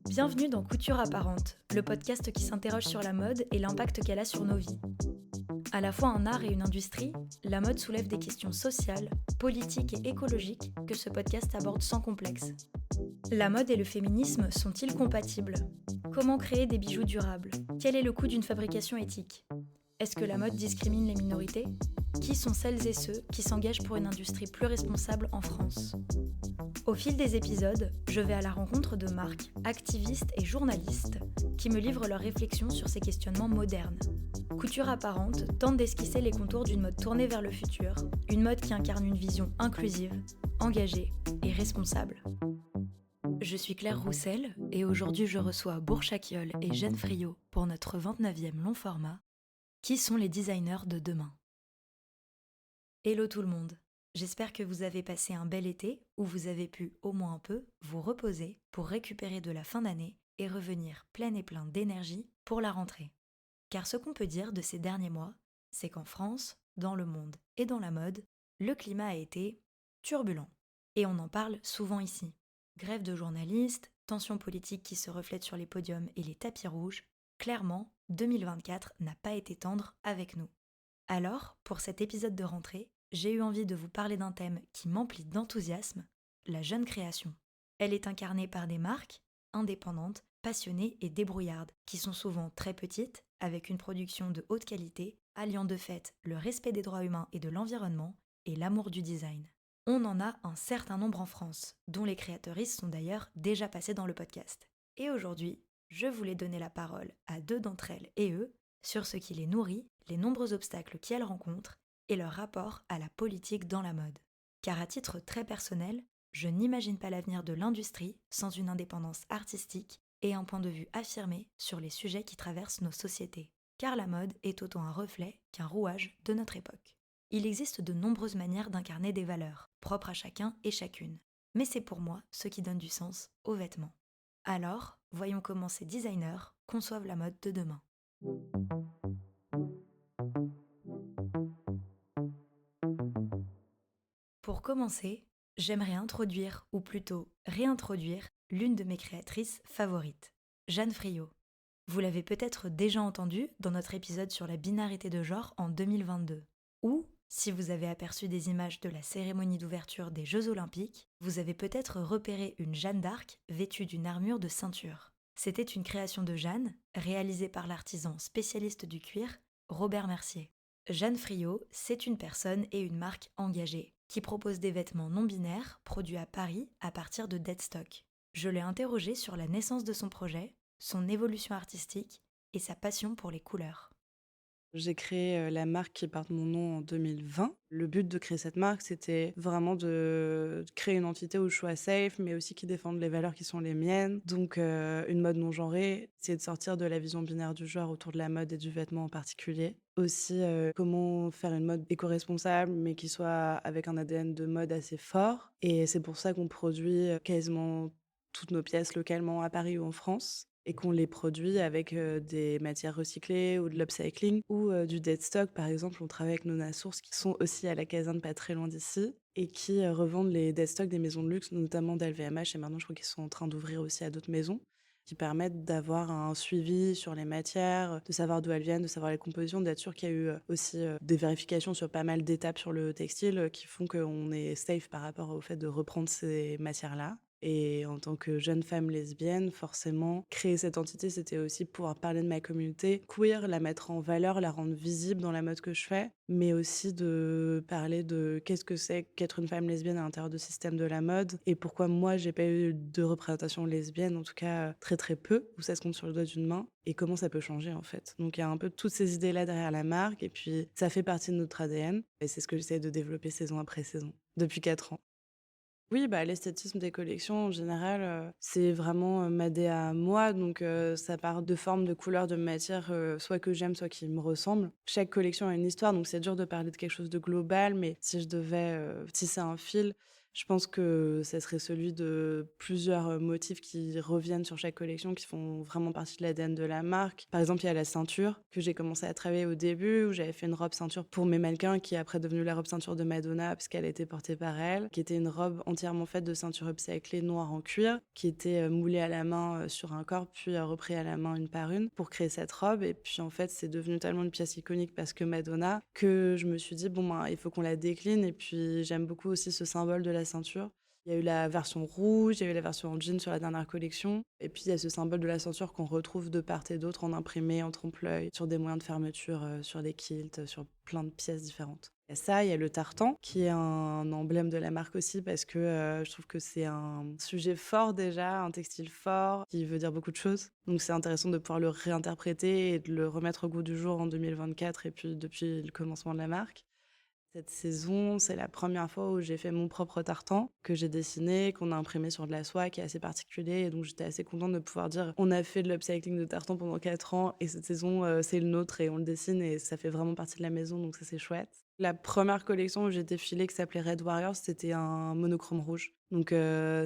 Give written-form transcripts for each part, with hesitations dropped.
Bienvenue dans Couture apparente, le podcast qui s'interroge sur la mode et l'impact qu'elle a sur nos vies. À la fois un art et une industrie, la mode soulève des questions sociales, politiques et écologiques que ce podcast aborde sans complexe. La mode et le féminisme sont-ils compatibles ? Comment créer des bijoux durables ? Quel est le coût d'une fabrication éthique ? Est-ce que la mode discrimine les minorités ? Qui sont celles et ceux qui s'engagent pour une industrie plus responsable en France ? Au fil des épisodes, je vais à la rencontre de marques, activistes et journalistes qui me livrent leurs réflexions sur ces questionnements modernes. Couture apparente tente d'esquisser les contours d'une mode tournée vers le futur, une mode qui incarne une vision inclusive, engagée et responsable. Je suis Claire Roussel et aujourd'hui je reçois Bourchaquiol et Jeanne Friot pour notre 29e long format. Qui sont les designers de demain ? Hello tout le monde, j'espère que vous avez passé un bel été où vous avez pu au moins un peu vous reposer pour récupérer de la fin d'année et revenir plein et plein d'énergie pour la rentrée. Car ce qu'on peut dire de ces derniers mois, c'est qu'en France, dans le monde et dans la mode, le climat a été turbulent. Et on en parle souvent ici. Grève de journalistes, tensions politiques qui se reflètent sur les podiums et les tapis rouges, clairement, 2024 n'a pas été tendre avec nous. Alors, pour cet épisode de rentrée, j'ai eu envie de vous parler d'un thème qui m'emplit d'enthousiasme, la jeune création. Elle est incarnée par des marques indépendantes, passionnées et débrouillardes, qui sont souvent très petites, avec une production de haute qualité, alliant de fait le respect des droits humains et de l'environnement et l'amour du design. On en a un certain nombre en France, dont les créatrices sont d'ailleurs déjà passées dans le podcast. Et aujourd'hui, je voulais donner la parole à deux d'entre elles et eux sur ce qui les nourrit, les nombreux obstacles qu'elles rencontrent et leur rapport à la politique dans la mode. Car à titre très personnel, je n'imagine pas l'avenir de l'industrie sans une indépendance artistique et un point de vue affirmé sur les sujets qui traversent nos sociétés. Car la mode est autant un reflet qu'un rouage de notre époque. Il existe de nombreuses manières d'incarner des valeurs, propres à chacun et chacune. Mais c'est pour moi ce qui donne du sens aux vêtements. Alors, voyons comment ces designers conçoivent la mode de demain. Pour commencer, j'aimerais introduire, ou plutôt réintroduire, l'une de mes créatrices favorites, Jeanne Friot. Vous l'avez peut-être déjà entendue dans notre épisode sur la binarité de genre en 2022. Ou, si vous avez aperçu des images de la cérémonie d'ouverture des Jeux Olympiques, vous avez peut-être repéré une Jeanne d'Arc vêtue d'une armure de ceinture. C'était une création de Jeanne, réalisée par l'artisan spécialiste du cuir, Robert Mercier. Jeanne Friot, c'est une personne et une marque engagée, qui propose des vêtements non-binaires produits à Paris à partir de deadstock. Je l'ai interrogée sur la naissance de son projet, son évolution artistique et sa passion pour les couleurs. J'ai créé la marque qui porte mon nom en 2020. Le but de créer cette marque, c'était vraiment de créer une entité où je sois safe, mais aussi qui défende les valeurs qui sont les miennes. Donc, une mode non genrée, c'est de sortir de la vision binaire du genre autour de la mode et du vêtement en particulier. Aussi, comment faire une mode éco-responsable, mais qui soit avec un ADN de mode assez fort. Et c'est pour ça qu'on produit quasiment toutes nos pièces localement à Paris ou en France et qu'on les produit avec des matières recyclées ou de l'upcycling ou du dead stock. Par exemple, on travaille avec Nona Source qui sont aussi à la caserne pas très loin d'ici et qui revendent les dead stock des maisons de luxe, notamment d'LVMH et maintenant je crois qu'ils sont en train d'ouvrir aussi à d'autres maisons qui permettent d'avoir un suivi sur les matières, de savoir d'où elles viennent, de savoir les compositions, d'être sûr qu'il y a eu aussi des vérifications sur pas mal d'étapes sur le textile qui font qu'on est safe par rapport au fait de reprendre ces matières-là. Et en tant que jeune femme lesbienne, forcément, créer cette entité, c'était aussi pouvoir parler de ma communauté queer, la mettre en valeur, la rendre visible dans la mode que je fais, mais aussi de parler de qu'est-ce que c'est qu'être une femme lesbienne à l'intérieur du système de la mode et pourquoi moi, j'ai pas eu de représentation lesbienne, en tout cas très très peu, où ça se compte sur le doigt d'une main, et comment ça peut changer en fait. Donc il y a un peu toutes ces idées-là derrière la marque, et puis ça fait partie de notre ADN, et c'est ce que j'essaie de développer saison après saison, depuis 4 ans. Oui, bah, l'esthétisme des collections en général, c'est vraiment, ma DA à moi donc ça part de formes, de couleurs, de matières, soit que j'aime, soit qui me ressemblent. Chaque collection a une histoire donc c'est dur de parler de quelque chose de global mais si je devais, tisser un fil, Je pense que ça serait celui de plusieurs, motifs qui reviennent sur chaque collection, qui font vraiment partie de l'ADN de la marque. Par exemple, il y a la ceinture que j'ai commencé à travailler au début, où j'avais fait une robe ceinture pour mes mannequins, qui est après devenue la robe ceinture de Madonna, puisqu'elle a été portée par elle, qui était une robe entièrement faite de ceinture upcyclée noire en cuir, qui était, moulée à la main, sur un corps, puis, repris à la main une par une pour créer cette robe. Et puis, en fait, c'est devenu tellement une pièce iconique parce que Madonna, que je me suis dit: «Bon, ben, il faut qu'on la décline». Et puis, j'aime beaucoup aussi ce symbole de la ceinture. Il y a eu la version rouge, il y a eu la version en jean sur la dernière collection. Et puis, il y a ce symbole de la ceinture qu'on retrouve de part et d'autre en imprimé, en trompe-l'œil, sur des moyens de fermeture, sur des kilts, sur plein de pièces différentes. Il y a ça, il y a le tartan, qui est un emblème de la marque aussi, parce que je trouve que c'est un sujet fort déjà, un textile fort, qui veut dire beaucoup de choses. Donc c'est intéressant de pouvoir le réinterpréter et de le remettre au goût du jour en 2024 et puis depuis le commencement de la marque. Cette saison, c'est la première fois où j'ai fait mon propre tartan, que j'ai dessiné, qu'on a imprimé sur de la soie, qui est assez particulier. Et donc, j'étais assez contente de pouvoir dire: «On a fait de l'upcycling de tartan pendant 4 ans et cette saison, c'est le nôtre et on le dessine et ça fait vraiment partie de la maison», donc ça, c'est chouette. La première collection où j'ai défilé qui s'appelait Red Warriors, c'était un monochrome rouge. Donc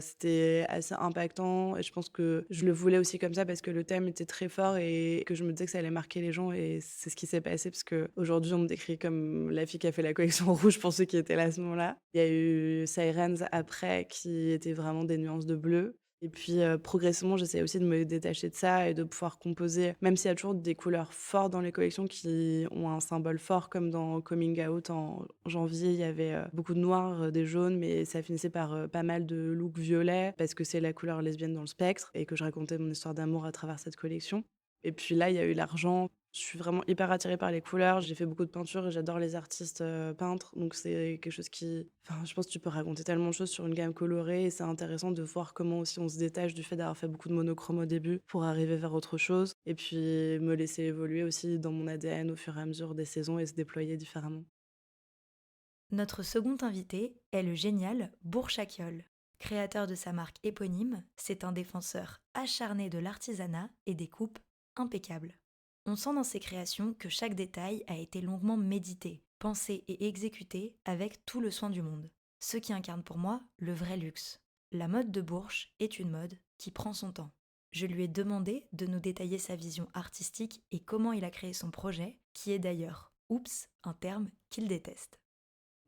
c'était assez impactant et je pense que je le voulais aussi comme ça parce que le thème était très fort et que je me disais que ça allait marquer les gens et c'est ce qui s'est passé parce qu'aujourd'hui, on me décrit comme la fille qui a fait la collection rouge pour ceux qui étaient là à ce moment-là. Il y a eu Sirens après qui était vraiment des nuances de bleu. Et puis, progressivement, j'essaie aussi de me détacher de ça et de pouvoir composer, même s'il y a toujours des couleurs fortes dans les collections qui ont un symbole fort, comme dans Coming Out en janvier, il y avait, beaucoup de noir, des jaunes, mais ça finissait par, pas mal de looks violets parce que c'est la couleur lesbienne dans le spectre et que je racontais mon histoire d'amour à travers cette collection. Et puis là, il y a eu l'argent. Je suis vraiment hyper attirée par les couleurs. J'ai fait beaucoup de peinture et j'adore les artistes, peintres. Donc c'est quelque chose qui enfin, je pense que tu peux raconter tellement de choses sur une gamme colorée et c'est intéressant de voir comment aussi on se détache du fait d'avoir fait beaucoup de monochrome au début pour arriver vers autre chose et puis me laisser évoluer aussi dans mon ADN au fur et à mesure des saisons et se déployer différemment. Notre second invité est le génial Bourchakiol. Créateur de sa marque éponyme, c'est un défenseur acharné de l'artisanat et des coupes impeccables. On sent dans ses créations que chaque détail a été longuement médité, pensé et exécuté avec tout le soin du monde. Ce qui incarne pour moi le vrai luxe. La mode de Bourch est une mode qui prend son temps. Je lui ai demandé de nous détailler sa vision artistique et comment il a créé son projet, qui est d'ailleurs, oups, un terme qu'il déteste.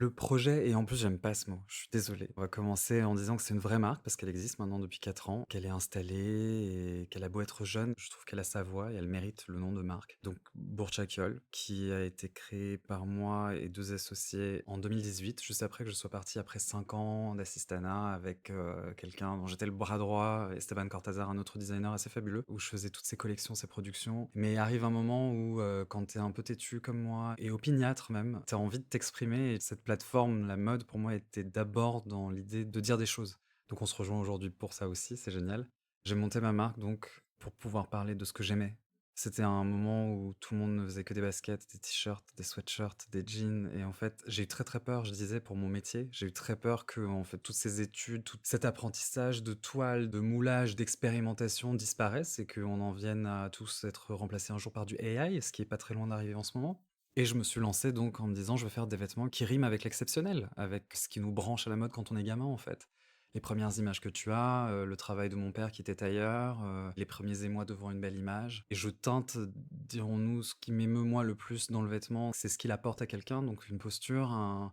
Le projet et en plus j'aime pas ce mot, je suis désolé. On va commencer en disant que c'est une vraie marque parce qu'elle existe maintenant depuis 4 ans, qu'elle est installée et qu'elle a beau être jeune, je trouve qu'elle a sa voix et elle mérite le nom de marque. Donc Bourchakiol, qui a été créé par moi et 2 associés en 2018, juste après que je sois parti après 5 ans d'assistanat avec, quelqu'un dont j'étais le bras droit, Esteban Cortazar, un autre designer assez fabuleux, où je faisais toutes ses collections, ses productions. Mais arrive un moment où, quand t'es un peu têtu comme moi et opiniâtre même, t'as envie de t'exprimer et cette plateforme, la mode, pour moi, était d'abord dans l'idée de dire des choses. Donc on se rejoint aujourd'hui pour ça aussi, c'est génial. J'ai monté ma marque donc pour pouvoir parler de ce que j'aimais. C'était un moment où tout le monde ne faisait que des baskets, des t-shirts, des sweatshirts, des jeans et en fait, j'ai eu très, très peur, je disais, pour mon métier. J'ai eu très peur que, en fait, toutes ces études, tout cet apprentissage de toile, de moulage, d'expérimentation disparaissent et qu'on en vienne à tous être remplacés un jour par du AI, ce qui est pas très loin d'arriver en ce moment. Et je me suis lancé donc en me disant: «Je veux faire des vêtements qui riment avec l'exceptionnel, avec ce qui nous branche à la mode quand on est gamin, en fait». Les premières images que tu as, le travail de mon père qui était tailleur, les premiers émois devant une belle image et je teinte, dirons-nous, ce qui m'émeut moi le plus dans le vêtement, c'est ce qu'il apporte à quelqu'un, donc une posture, un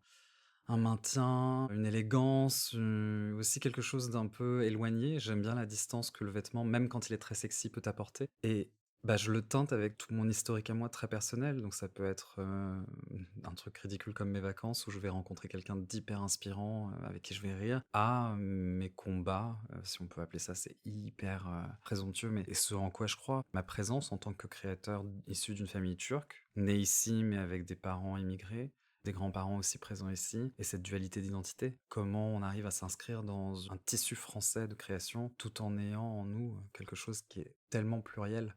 maintien, une élégance, aussi quelque chose d'un peu éloigné. J'aime bien la distance que le vêtement, même quand il est très sexy, peut apporter et bah, je le teinte avec tout mon historique à moi très personnel, donc ça peut être, un truc ridicule comme mes vacances où je vais rencontrer quelqu'un d'hyper inspirant, avec qui je vais rire, à mes combats, si on peut appeler ça, c'est hyper, présomptueux, mais et ce en quoi je crois. Ma présence en tant que créateur issu d'une famille turque, né ici mais avec des parents immigrés, des grands-parents aussi présents ici, et cette dualité d'identité. Comment on arrive à s'inscrire dans un tissu français de création tout en ayant en nous quelque chose qui est tellement pluriel.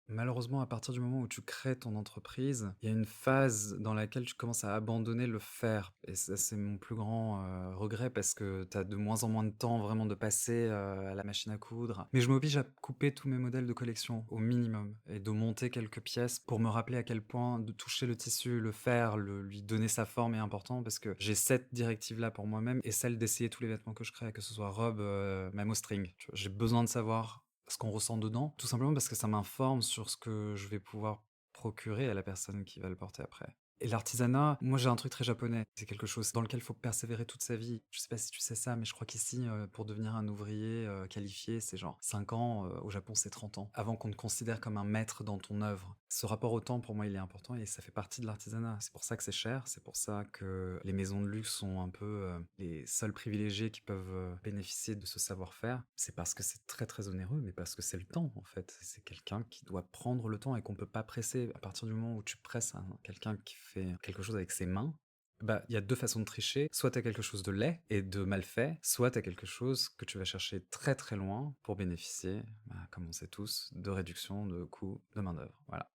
Malheureusement, à partir du moment où tu crées ton entreprise, il y a une phase dans laquelle tu commences à abandonner le faire et ça, c'est mon plus grand, regret parce que tu as de moins en moins de temps vraiment de passer, à la machine à coudre. Mais je m'oblige à couper tous mes modèles de collection au minimum et de monter quelques pièces pour me rappeler à quel point de toucher le tissu, le faire, lui donner sa forme est important parce que j'ai cette directive-là pour moi-même et celle d'essayer tous les vêtements que je crée, que ce soit robe, même au string, tu vois? J'ai besoin de savoir ce qu'on ressent dedans, tout simplement parce que ça m'informe sur ce que je vais pouvoir procurer à la personne qui va le porter après. Et l'artisanat, moi j'ai un truc très japonais, c'est quelque chose dans lequel il faut persévérer toute sa vie. Je sais pas si tu sais ça, mais je crois qu'ici, pour devenir un ouvrier qualifié, c'est genre 5 ans, au Japon c'est 30 ans, avant qu'on te considère comme un maître dans ton œuvre. Ce rapport au temps, pour moi, il est important et ça fait partie de l'artisanat. C'est pour ça que c'est cher, c'est pour ça que les maisons de luxe sont un peu les seuls privilégiés qui peuvent bénéficier de ce savoir-faire. C'est parce que c'est très très onéreux, mais parce que c'est le temps en fait. C'est quelqu'un qui doit prendre le temps et qu'on peut pas presser. À partir du moment où tu presses quelqu'un qui fait quelque chose avec ses mains, bah, il y a 2 façons de tricher. Soit tu as quelque chose de laid et de mal fait, soit tu as quelque chose que tu vas chercher très très loin pour bénéficier, bah, comme on sait tous, de réduction de coûts de main-d'œuvre. Voilà.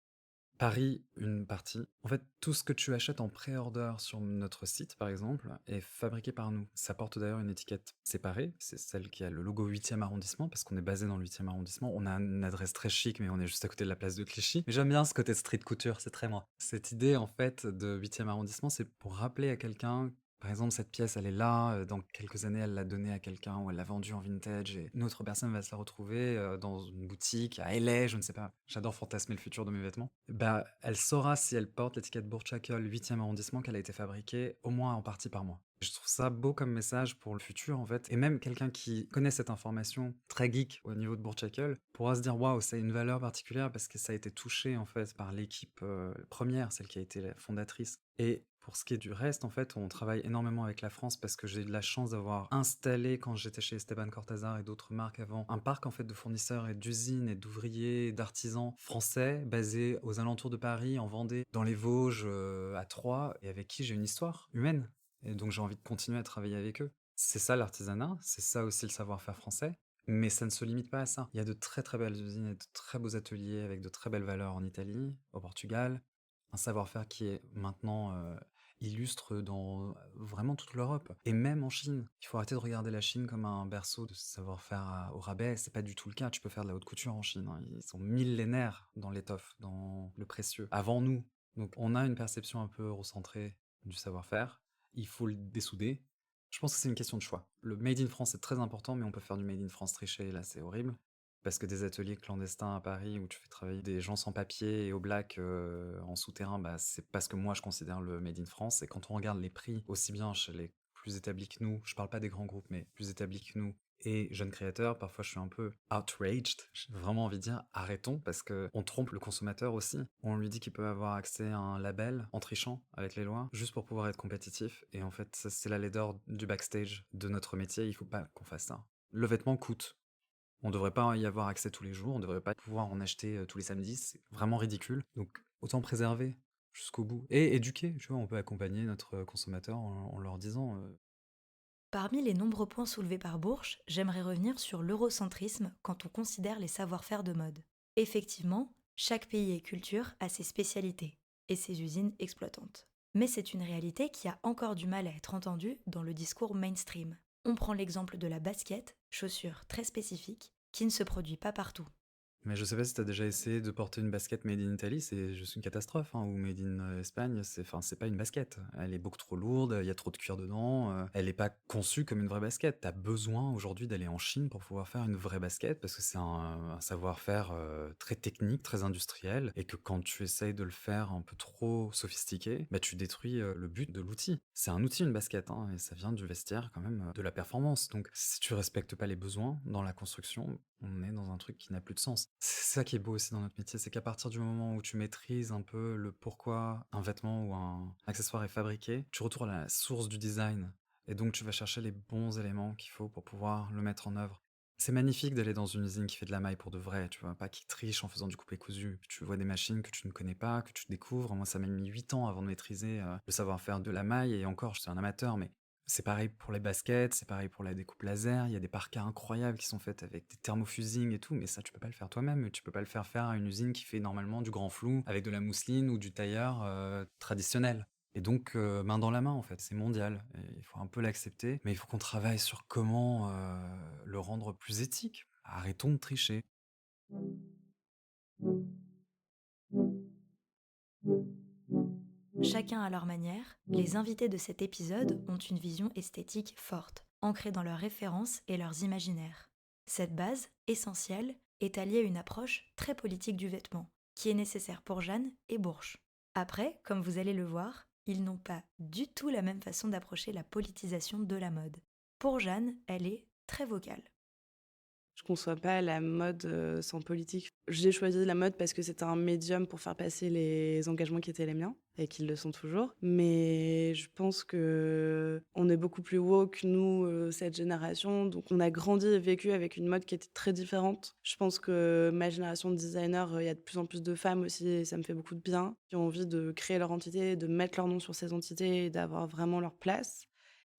Paris, une partie. En fait, tout ce que tu achètes en pré-order sur notre site, par exemple, est fabriqué par nous. Ça porte d'ailleurs une étiquette séparée, c'est celle qui a le logo 8e arrondissement, parce qu'on est basé dans le 8e arrondissement. On a une adresse très chic, mais on est juste à côté de la place de Clichy. Mais j'aime bien ce côté street couture, c'est très moi. Cette idée, en fait, de 8e arrondissement, c'est pour rappeler à quelqu'un. Par exemple, cette pièce, elle est là, dans quelques années, elle l'a donnée à quelqu'un ou elle l'a vendue en vintage et une autre personne va se la retrouver dans une boutique à LA, je ne sais pas. J'adore fantasmer le futur de mes vêtements. Bah, elle saura si elle porte l'étiquette Burchakol 8e arrondissement qu'elle a été fabriquée au moins en partie par moi. Je trouve ça beau comme message pour le futur en fait. Et même quelqu'un qui connaît cette information très geek au niveau de Burchakol pourra se dire waouh, ça a une valeur particulière parce que ça a été touché en fait par l'équipe première, celle qui a été la fondatrice. Et pour ce qui est du reste, en fait, on travaille énormément avec la France parce que j'ai eu de la chance d'avoir installé, quand j'étais chez Esteban Cortazar et d'autres marques avant, un parc en fait de fournisseurs et d'usines et d'ouvriers, et d'artisans français basés aux alentours de Paris, en Vendée, dans les Vosges, à Troyes, et avec qui j'ai une histoire humaine. Et donc j'ai envie de continuer à travailler avec eux. C'est ça l'artisanat, c'est ça aussi le savoir-faire français. Mais ça ne se limite pas à ça. Il y a de très très belles usines et de très beaux ateliers avec de très belles valeurs en Italie, au Portugal, un savoir-faire qui est maintenant illustre dans vraiment toute l'Europe et même en Chine. Il faut arrêter de regarder la Chine comme un berceau de savoir-faire au rabais, c'est pas du tout le cas. Tu peux faire de la haute couture en Chine, hein. Ils sont millénaires dans l'étoffe, dans le précieux, avant nous. Donc on a une perception un peu eurocentrée du savoir-faire, il faut le dessouder. Je pense que c'est une question de choix. Le Made in France est très important, mais on peut faire du Made in France triché, là c'est horrible. Parce que des ateliers clandestins à Paris où tu fais travailler des gens sans papier et au black en souterrain, bah, c'est pas ce que moi je considère le Made in France. Et quand on regarde les prix, aussi bien chez les plus établis que nous, je parle pas des grands groupes, mais plus établis que nous, et jeunes créateurs, parfois je suis un peu outraged. J'ai vraiment envie de dire arrêtons parce que on trompe le consommateur aussi. On lui dit qu'il peut avoir accès à un label en trichant avec les lois, juste pour pouvoir être compétitif. Et en fait, ça, c'est la laideur du backstage de notre métier. Il faut pas qu'on fasse ça. Le vêtement coûte. On devrait pas y avoir accès tous les jours, on devrait pas pouvoir en acheter tous les samedis, c'est vraiment ridicule. Donc autant préserver jusqu'au bout. Et éduquer, tu vois, on peut accompagner notre consommateur en leur disant Parmi les nombreux points soulevés par Bourges, j'aimerais revenir sur l'eurocentrisme quand on considère les savoir-faire de mode. Effectivement, chaque pays et culture a ses spécialités et ses usines exploitantes. Mais c'est une réalité qui a encore du mal à être entendue dans le discours mainstream. On prend l'exemple de la basket, chaussure très spécifique, qui ne se produit pas partout. mais je sais pas si t'as déjà essayé de porter une basket made in Italy, c'est juste une catastrophe, hein, ou made in Espagne, c'est pas une basket. Elle est beaucoup trop lourde, il y a trop de cuir dedans, elle est pas conçue comme une vraie basket. T'as besoin aujourd'hui d'aller en Chine pour pouvoir faire une vraie basket, parce que c'est un savoir-faire très technique, très industriel, et que quand tu essayes de le faire un peu trop sophistiqué, bah tu détruis le but de l'outil. C'est un outil, une basket, hein, et ça vient du vestiaire quand même, de la performance. Donc si tu respectes pas les besoins dans la construction, on est dans un truc qui n'a plus de sens. C'est ça qui est beau aussi dans notre métier, c'est qu'à partir du moment où tu maîtrises un peu le pourquoi un vêtement ou un accessoire est fabriqué, tu retournes à la source du design. Et donc tu vas chercher les bons éléments qu'il faut pour pouvoir le mettre en œuvre. C'est magnifique d'aller dans une usine qui fait de la maille pour de vrai, tu vois, pas qui triche en faisant du coupé-cousu. Tu vois des machines que tu ne connais pas, que tu découvres. Moi, ça m'a mis 8 ans avant de maîtriser le savoir-faire de la maille, et encore, je suis un amateur, mais C'est pareil pour les baskets, c'est pareil pour la découpe laser. Il y a des parkas incroyables qui sont faits avec des thermofusing et tout, mais ça, tu peux pas le faire toi-même. Tu peux pas le faire à une usine qui fait normalement du grand flou avec de la mousseline ou du tailleur traditionnel. Et donc, main dans la main, en fait, c'est mondial. Et il faut un peu l'accepter, mais il faut qu'on travaille sur comment le rendre plus éthique. Arrêtons de tricher. Chacun à leur manière, les invités de cet épisode ont une vision esthétique forte, ancrée dans leurs références et leurs imaginaires. Cette base, essentielle, est alliée à une approche très politique du vêtement, qui est nécessaire pour Jeanne et Bourges. Après, comme vous allez le voir, ils n'ont pas du tout la même façon d'approcher la politisation de la mode. Pour Jeanne, elle est très vocale. Je conçois pas la mode, sans politique. J'ai choisi la mode parce que c'était un médium pour faire passer les engagements qui étaient les miens et qui le sont toujours. Mais je pense qu'on est beaucoup plus woke, nous, cette génération. Donc on a grandi et vécu avec une mode qui était très différente. Je pense que ma génération de designers, il y a de plus en plus de femmes aussi et ça me fait beaucoup de bien, qui ont envie de créer leur entité, de mettre leur nom sur ces entités et d'avoir vraiment leur place.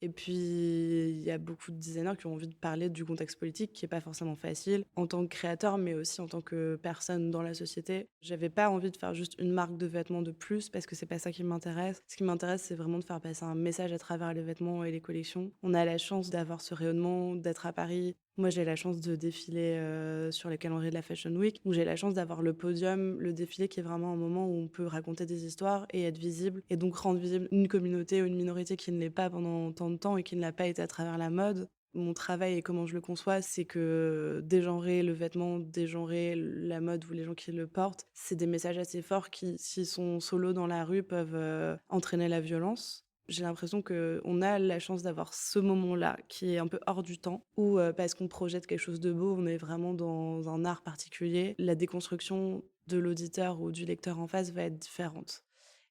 Et puis, il y a beaucoup de designers qui ont envie de parler du contexte politique qui est pas forcément facile en tant que créateur, mais aussi en tant que personne dans la société. J'avais pas envie de faire juste une marque de vêtements de plus parce que c'est pas ça qui m'intéresse. Ce qui m'intéresse, c'est vraiment de faire passer un message à travers les vêtements et les collections. On a la chance d'avoir ce rayonnement, d'être à Paris. Moi, j'ai la chance de défiler sur les calendriers de la Fashion Week. Donc, j'ai la chance d'avoir le podium, le défilé qui est vraiment un moment où on peut raconter des histoires et être visible. Et donc, rendre visible une communauté ou une minorité qui ne l'est pas pendant tant de temps et qui ne l'a pas été à travers la mode. Mon travail et comment je le conçois, c'est que dégenrer le vêtement, dégenrer la mode ou les gens qui le portent, c'est des messages assez forts qui, s'ils sont solo dans la rue, peuvent entraîner la violence. J'ai l'impression qu'on a la chance d'avoir ce moment-là qui est un peu hors du temps, où parce qu'on projette quelque chose de beau, on est vraiment dans un art particulier. La déconstruction de l'auditeur ou du lecteur en face va être différente.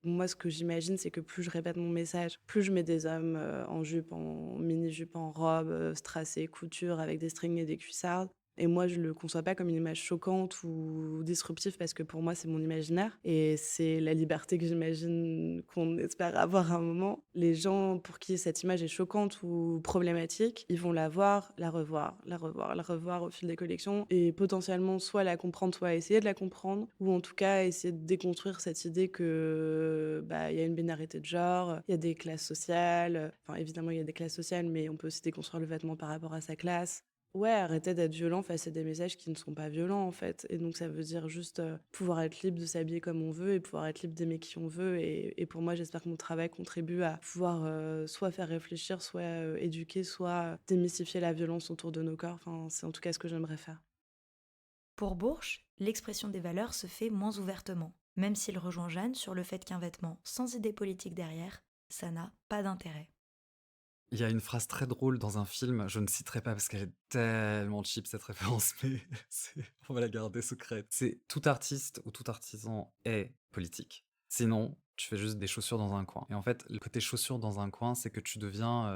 Moi, ce que j'imagine, c'est que plus je répète mon message, plus je mets des hommes en jupe, en mini-jupe, en robe, strassée, couture, avec des strings et des cuissardes. Et moi, je le conçois pas comme une image choquante ou disruptive parce que pour moi, c'est mon imaginaire. Et c'est la liberté que j'imagine qu'on espère avoir à un moment. Les gens pour qui cette image est choquante ou problématique, ils vont la voir, la revoir, la revoir, la revoir au fil des collections et potentiellement soit la comprendre, soit essayer de la comprendre ou en tout cas essayer de déconstruire cette idée que bah, y a une binarité de genre, il y a des classes sociales. Enfin, évidemment, il y a des classes sociales, mais on peut aussi déconstruire le vêtement par rapport à sa classe. Ouais, arrêter d'être violent face à des messages qui ne sont pas violents, en fait. Et donc, ça veut dire juste pouvoir être libre de s'habiller comme on veut et pouvoir être libre d'aimer qui on veut. Et pour moi, j'espère que mon travail contribue à pouvoir soit faire réfléchir, soit éduquer, soit démystifier la violence autour de nos corps. Enfin, c'est en tout cas ce que j'aimerais faire. Pour Bourges, l'expression des valeurs se fait moins ouvertement, même s'il rejoint Jeanne sur le fait qu'un vêtement sans idée politique derrière, ça n'a pas d'intérêt. Il y a une phrase très drôle dans un film, je ne citerai pas parce qu'elle est tellement cheap cette référence, mais on va la garder secrète. C'est tout artiste ou tout artisan est politique. Sinon, tu fais juste des chaussures dans un coin. Et en fait, le côté chaussures dans un coin, c'est que tu deviens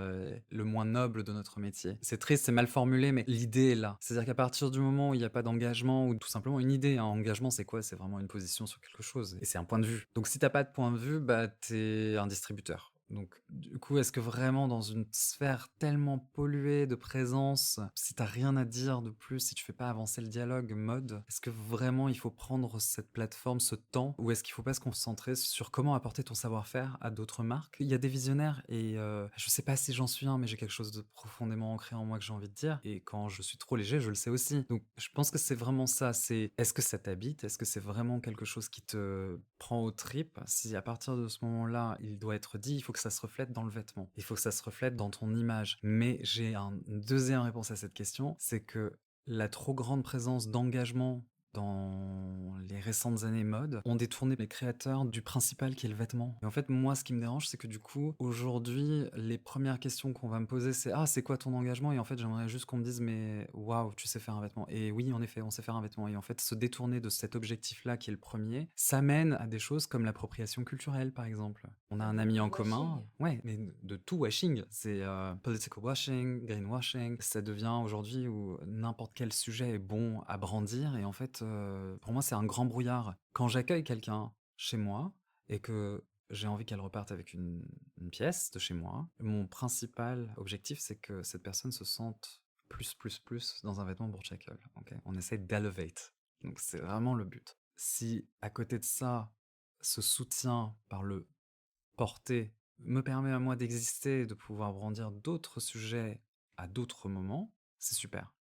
le moins noble de notre métier. C'est triste, c'est mal formulé, mais l'idée est là. C'est-à-dire qu'à partir du moment où il n'y a pas d'engagement ou tout simplement une idée, un engagement, c'est quoi? C'est vraiment une position sur quelque chose. Et c'est un point de vue. Donc si t'as pas de point de vue, bah t'es un distributeur. Donc, du coup, est-ce que vraiment dans une sphère tellement polluée de présence, si t'as rien à dire de plus, si tu fais pas avancer le dialogue mode, est-ce que vraiment il faut prendre cette plateforme, ce temps, ou est-ce qu'il faut pas se concentrer sur comment apporter ton savoir-faire à d'autres marques? Il y a des visionnaires et je sais pas si j'en suis un, mais j'ai quelque chose de profondément ancré en moi que j'ai envie de dire. Et quand je suis trop léger, je le sais aussi. Donc, je pense que c'est vraiment ça. C'est est-ce que ça t'habite? Est-ce que c'est vraiment quelque chose qui te prend aux tripes? Si à partir de ce moment-là, il doit être dit, il faut que ça se reflète dans le vêtement. Il faut que ça se reflète dans ton image. Mais j'ai une deuxième réponse à cette question, c'est que la trop grande présence d'engagement dans les récentes années mode ont détourné les créateurs du principal qui est le vêtement. Et en fait, moi, ce qui me dérange, c'est que du coup, aujourd'hui, les premières questions qu'on va me poser, c'est «Ah, c'est quoi ton engagement?» Et en fait, j'aimerais juste qu'on me dise «Mais waouh, tu sais faire un vêtement.» Et oui, en effet, on sait faire un vêtement. Et en fait, se détourner de cet objectif-là qui est le premier, ça mène à des choses comme l'appropriation culturelle, par exemple. On a un ami en commun, ouais, mais de tout washing. C'est political washing, greenwashing. Ça devient aujourd'hui où n'importe quel sujet est bon à brandir. Et en fait, pour moi, c'est un grand brouillard. Quand j'accueille quelqu'un chez moi et que j'ai envie qu'elle reparte avec une pièce de chez moi. Mon principal objectif, c'est que cette personne se sente plus dans un vêtement Burj-Khalifa, ok? On essaie d'elevate. Donc c'est vraiment le but. Si à côté de ça, ce soutien par le porter me permet à moi d'exister et de pouvoir brandir d'autres sujets à d'autres moments, c'est super.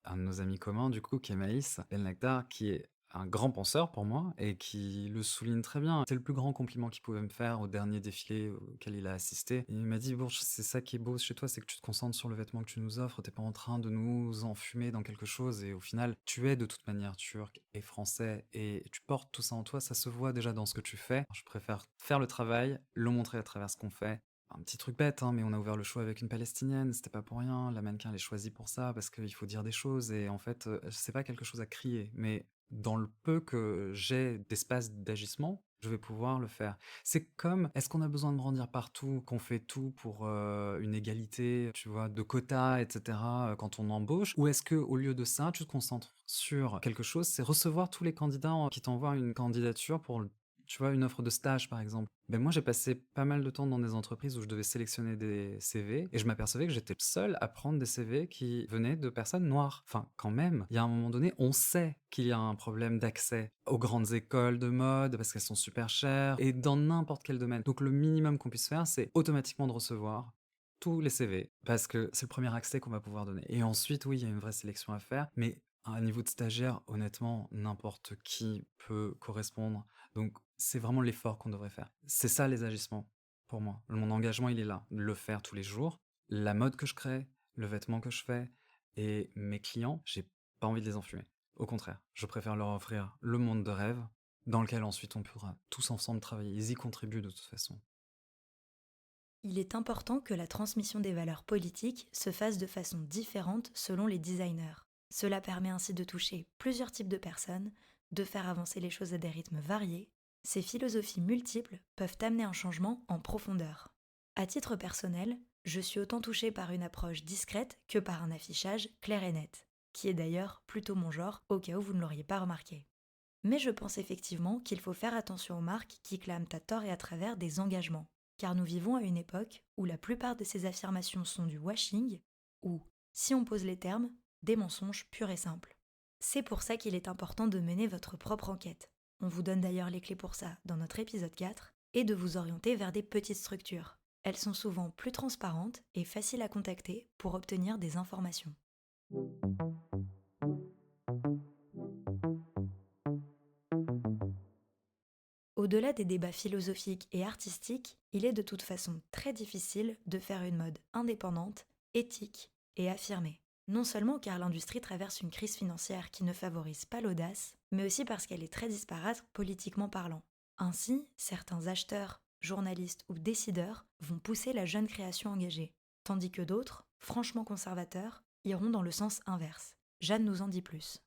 Un de nos amis communs, du coup, qui est Maïs El Nakdar, qui est un grand penseur pour moi et qui le souligne très bien. C'est le plus grand compliment qu'il pouvait me faire au dernier défilé auquel il a assisté. Il m'a dit, Bourges, c'est ça qui est beau chez toi, c'est que tu te concentres sur le vêtement que tu nous offres, t'es pas en train de nous enfumer dans quelque chose et au final, tu es de toute manière turc et français et tu portes tout ça en toi, ça se voit déjà dans ce que tu fais. Je préfère faire le travail, le montrer à travers ce qu'on fait. Un petit truc bête, hein, mais on a ouvert le show avec une Palestinienne, c'était pas pour rien. La mannequin, elle est choisie pour ça, parce qu'il faut dire des choses. Et en fait, c'est pas quelque chose à crier, mais dans le peu que j'ai d'espace d'agissement, je vais pouvoir le faire. C'est comme, est-ce qu'on a besoin de brandir partout, qu'on fait tout pour une égalité, tu vois, de quotas, etc., quand on embauche? Ou est-ce que au lieu de ça, tu te concentres sur quelque chose, c'est recevoir tous les candidats qui t'envoient une candidature pour tu vois, une offre de stage, par exemple. Ben moi, j'ai passé pas mal de temps dans des entreprises où je devais sélectionner des CV et je m'apercevais que j'étais le seul à prendre des CV qui venaient de personnes noires. Enfin, quand même, il y a un moment donné, on sait qu'il y a un problème d'accès aux grandes écoles de mode parce qu'elles sont super chères et dans n'importe quel domaine. Donc, le minimum qu'on puisse faire, c'est automatiquement de recevoir tous les CV parce que c'est le premier accès qu'on va pouvoir donner. Et ensuite, oui, il y a une vraie sélection à faire, mais à un niveau de stagiaire, honnêtement, n'importe qui peut correspondre. Donc, c'est vraiment l'effort qu'on devrait faire. C'est ça les agissements, pour moi. Mon engagement, il est là, de le faire tous les jours. La mode que je crée, le vêtement que je fais, et mes clients, j'ai pas envie de les enfumer. Au contraire, je préfère leur offrir le monde de rêve, dans lequel ensuite on pourra tous ensemble travailler. Ils y contribuent de toute façon. Il est important que la transmission des valeurs politiques se fasse de façon différente selon les designers. Cela permet ainsi de toucher plusieurs types de personnes, de faire avancer les choses à des rythmes variés. Ces philosophies multiples peuvent amener un changement en profondeur. À titre personnel, je suis autant touchée par une approche discrète que par un affichage clair et net, qui est d'ailleurs plutôt mon genre au cas où vous ne l'auriez pas remarqué. Mais je pense effectivement qu'il faut faire attention aux marques qui clament à tort et à travers des engagements, car nous vivons à une époque où la plupart de ces affirmations sont du washing, ou, si on pose les termes, des mensonges purs et simples. C'est pour ça qu'il est important de mener votre propre enquête. On vous donne d'ailleurs les clés pour ça dans notre épisode 4, et de vous orienter vers des petites structures. Elles sont souvent plus transparentes et faciles à contacter pour obtenir des informations. Au-delà des débats philosophiques et artistiques, il est de toute façon très difficile de faire une mode indépendante, éthique et affirmée. Non seulement car l'industrie traverse une crise financière qui ne favorise pas l'audace, mais aussi parce qu'elle est très disparate politiquement parlant. Ainsi, certains acheteurs, journalistes ou décideurs vont pousser la jeune création engagée, tandis que d'autres, franchement conservateurs, iront dans le sens inverse. Jeanne nous en dit plus.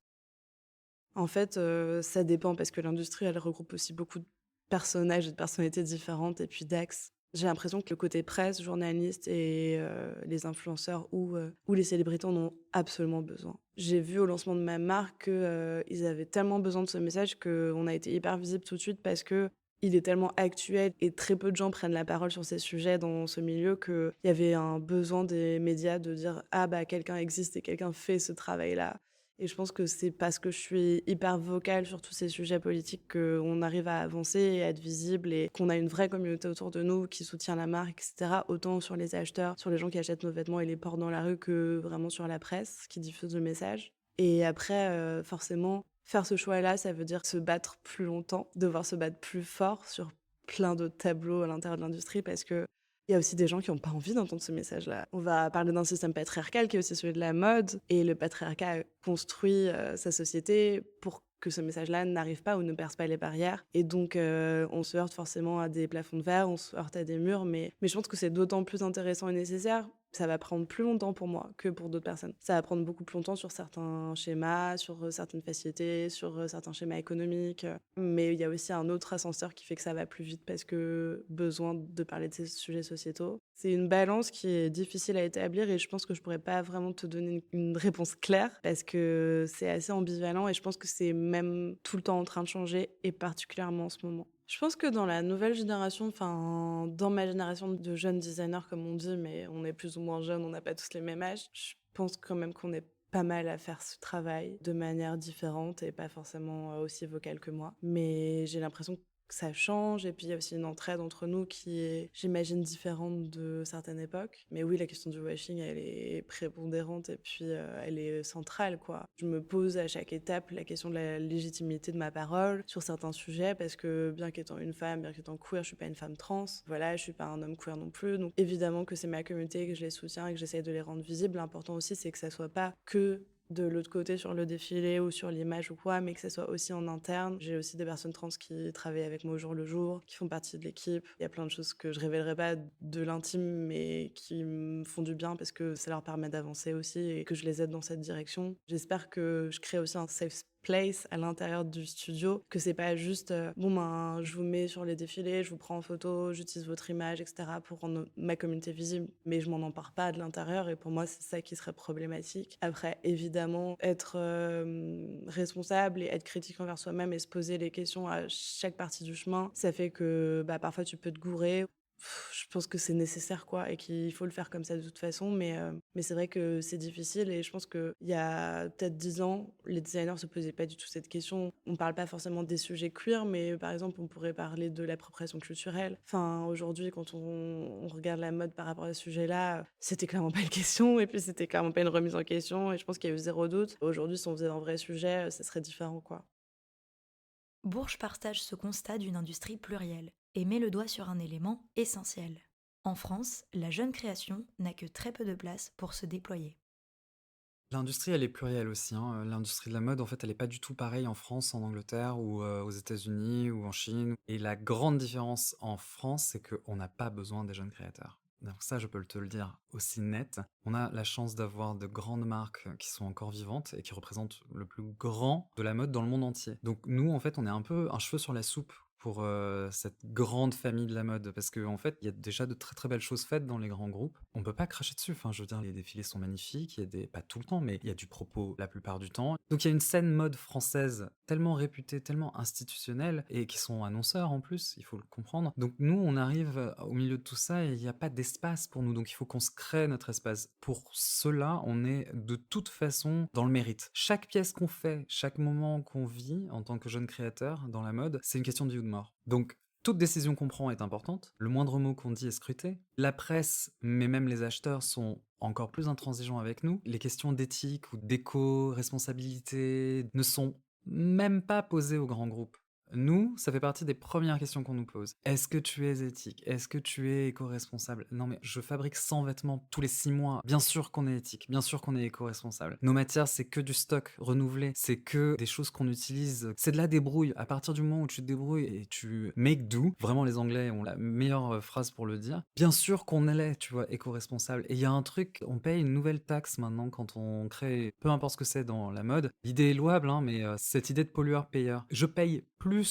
En fait, ça dépend parce que l'industrie, elle regroupe aussi beaucoup de personnages et de personnalités différentes et puis d'axes. J'ai l'impression que le côté presse, journaliste et les influenceurs ou les célébrités en ont absolument besoin. J'ai vu au lancement de ma marque qu'ils avaient tellement besoin de ce message qu'on a été hyper visible tout de suite parce que il est tellement actuel et très peu de gens prennent la parole sur ces sujets dans ce milieu qu'il y avait un besoin des médias de dire « Ah bah quelqu'un existe et quelqu'un fait ce travail-là ». Et je pense que c'est parce que je suis hyper vocale sur tous ces sujets politiques qu'on arrive à avancer et à être visible et qu'on a une vraie communauté autour de nous qui soutient la marque, etc. Autant sur les acheteurs, sur les gens qui achètent nos vêtements et les portent dans la rue que vraiment sur la presse qui diffuse le message. Et après, forcément, faire ce choix-là, ça veut dire se battre plus longtemps, devoir se battre plus fort sur plein d'autres tableaux à l'intérieur de l'industrie parce que il y a aussi des gens qui n'ont pas envie d'entendre ce message-là. On va parler d'un système patriarcal qui est aussi celui de la mode. Et le patriarcat construit sa société pour que ce message-là n'arrive pas ou ne perce pas les barrières. Et donc, on se heurte forcément à des plafonds de verre, on se heurte à des murs. Mais je pense que c'est d'autant plus intéressant et nécessaire. Ça va prendre plus longtemps pour moi que pour d'autres personnes. Ça va prendre beaucoup plus longtemps sur certains schémas, sur certaines facilités, sur certains schémas économiques. Mais il y a aussi un autre ascenseur qui fait que ça va plus vite parce que besoin de parler de ces sujets sociétaux. C'est une balance qui est difficile à établir et je pense que je pourrais pas vraiment te donner une réponse claire parce que c'est assez ambivalent et je pense que c'est même tout le temps en train de changer et particulièrement en ce moment. Je pense que dans la nouvelle génération, enfin, dans ma génération de jeunes designers, comme on dit, mais on est plus ou moins jeunes, on n'a pas tous les mêmes âges, je pense quand même qu'on est pas mal à faire ce travail de manière différente et pas forcément aussi vocale que moi. Mais j'ai l'impression que ça change et puis il y a aussi une entraide entre nous qui est, j'imagine, différente de certaines époques. Mais oui, la question du washing, elle est prépondérante et puis elle est centrale, quoi. Je me pose à chaque étape la question de la légitimité de ma parole sur certains sujets parce que bien qu'étant une femme, bien qu'étant queer, je suis pas une femme trans. Voilà, je suis pas un homme queer non plus. Donc évidemment que c'est ma communauté, que je les soutiens et que j'essaye de les rendre visibles. L'important aussi, c'est que ça soit pas que de l'autre côté sur le défilé ou sur l'image ou quoi, mais que ça soit aussi en interne. J'ai aussi des personnes trans qui travaillent avec moi au jour le jour, qui font partie de l'équipe. Il y a plein de choses que je révélerai pas de l'intime, mais qui me font du bien parce que ça leur permet d'avancer aussi et que je les aide dans cette direction. J'espère que je crée aussi un safe place à l'intérieur du studio, que c'est pas juste bon ben je vous mets sur les défilés, je vous prends en photo, j'utilise votre image, etc. pour rendre ma communauté visible, mais je m'en empare pas de l'intérieur et pour moi c'est ça qui serait problématique. Après évidemment être responsable et être critique envers soi-même et se poser les questions à chaque partie du chemin, ça fait que bah, parfois tu peux te gourer. Je pense que c'est nécessaire quoi et qu'il faut le faire comme ça de toute façon mais c'est vrai que c'est difficile et je pense qu'il y a peut-être 10 ans, les designers se posaient pas du tout cette question. On parle pas forcément des sujets queer mais par exemple, on pourrait parler de l'appropriation culturelle. Enfin, aujourd'hui, quand on regarde la mode par rapport à ce sujet-là, c'était clairement pas une question et puis c'était clairement pas une remise en question et je pense qu'il y a eu zéro doute. Aujourd'hui, si on faisait un vrai sujet, ça serait différent quoi. Bourges partage ce constat d'une industrie plurielle et met le doigt sur un élément essentiel. En France, la jeune création n'a que très peu de place pour se déployer. L'industrie, elle est plurielle aussi, hein. L'industrie de la mode, en fait, elle est pas du tout pareille en France, en Angleterre ou, aux États-Unis ou en Chine et la grande différence en France, c'est qu'on n'a pas besoin des jeunes créateurs. Donc ça, je peux te le dire aussi net. On a la chance d'avoir de grandes marques qui sont encore vivantes et qui représentent le plus grand de la mode dans le monde entier. Donc nous, en fait, on est un peu un cheveu sur la soupe pour, cette grande famille de la mode parce qu'en fait, il y a déjà de très, très belles choses faites dans les grands groupes. On peut pas cracher dessus, enfin, je veux dire, les défilés sont magnifiques, il y a des pas tout le temps, mais il y a du propos la plupart du temps. Donc il y a une scène mode française tellement réputée, tellement institutionnelle et qui sont annonceurs en plus, il faut le comprendre. Donc nous, on arrive, au milieu de tout ça et il y a pas d'espace pour nous, donc il faut qu'on se crée notre espace. Pour cela, on est de toute façon dans le mérite. Chaque pièce qu'on fait, chaque moment qu'on vit en tant que jeune créateur dans la mode, c'est une question de vie ou de mort. Donc toute décision qu'on prend est importante, le moindre mot qu'on dit est scruté. La presse, mais même les acheteurs sont encore plus intransigeants avec nous. Les questions d'éthique ou d'éco-responsabilité ne sont même pas posées aux grands groupes. Nous, ça fait partie des premières questions qu'on nous pose. Est-ce que tu es éthique? Est-ce que tu es éco-responsable? Non mais je fabrique 100 vêtements tous les 6 mois. Bien sûr qu'on est éthique, bien sûr qu'on est éco-responsable. Nos matières, c'est que du stock renouvelé, c'est que des choses qu'on utilise. C'est de la débrouille. À partir du moment où tu te débrouilles et tu make do, vraiment les Anglais ont la meilleure phrase pour le dire. Bien sûr qu'on est, tu vois, éco-responsable. Et il y a un truc, on paye une nouvelle taxe maintenant quand on crée, peu importe ce que c'est dans la mode. L'idée est louable, hein, mais cette idée de pollueur-payeur. Je paye plus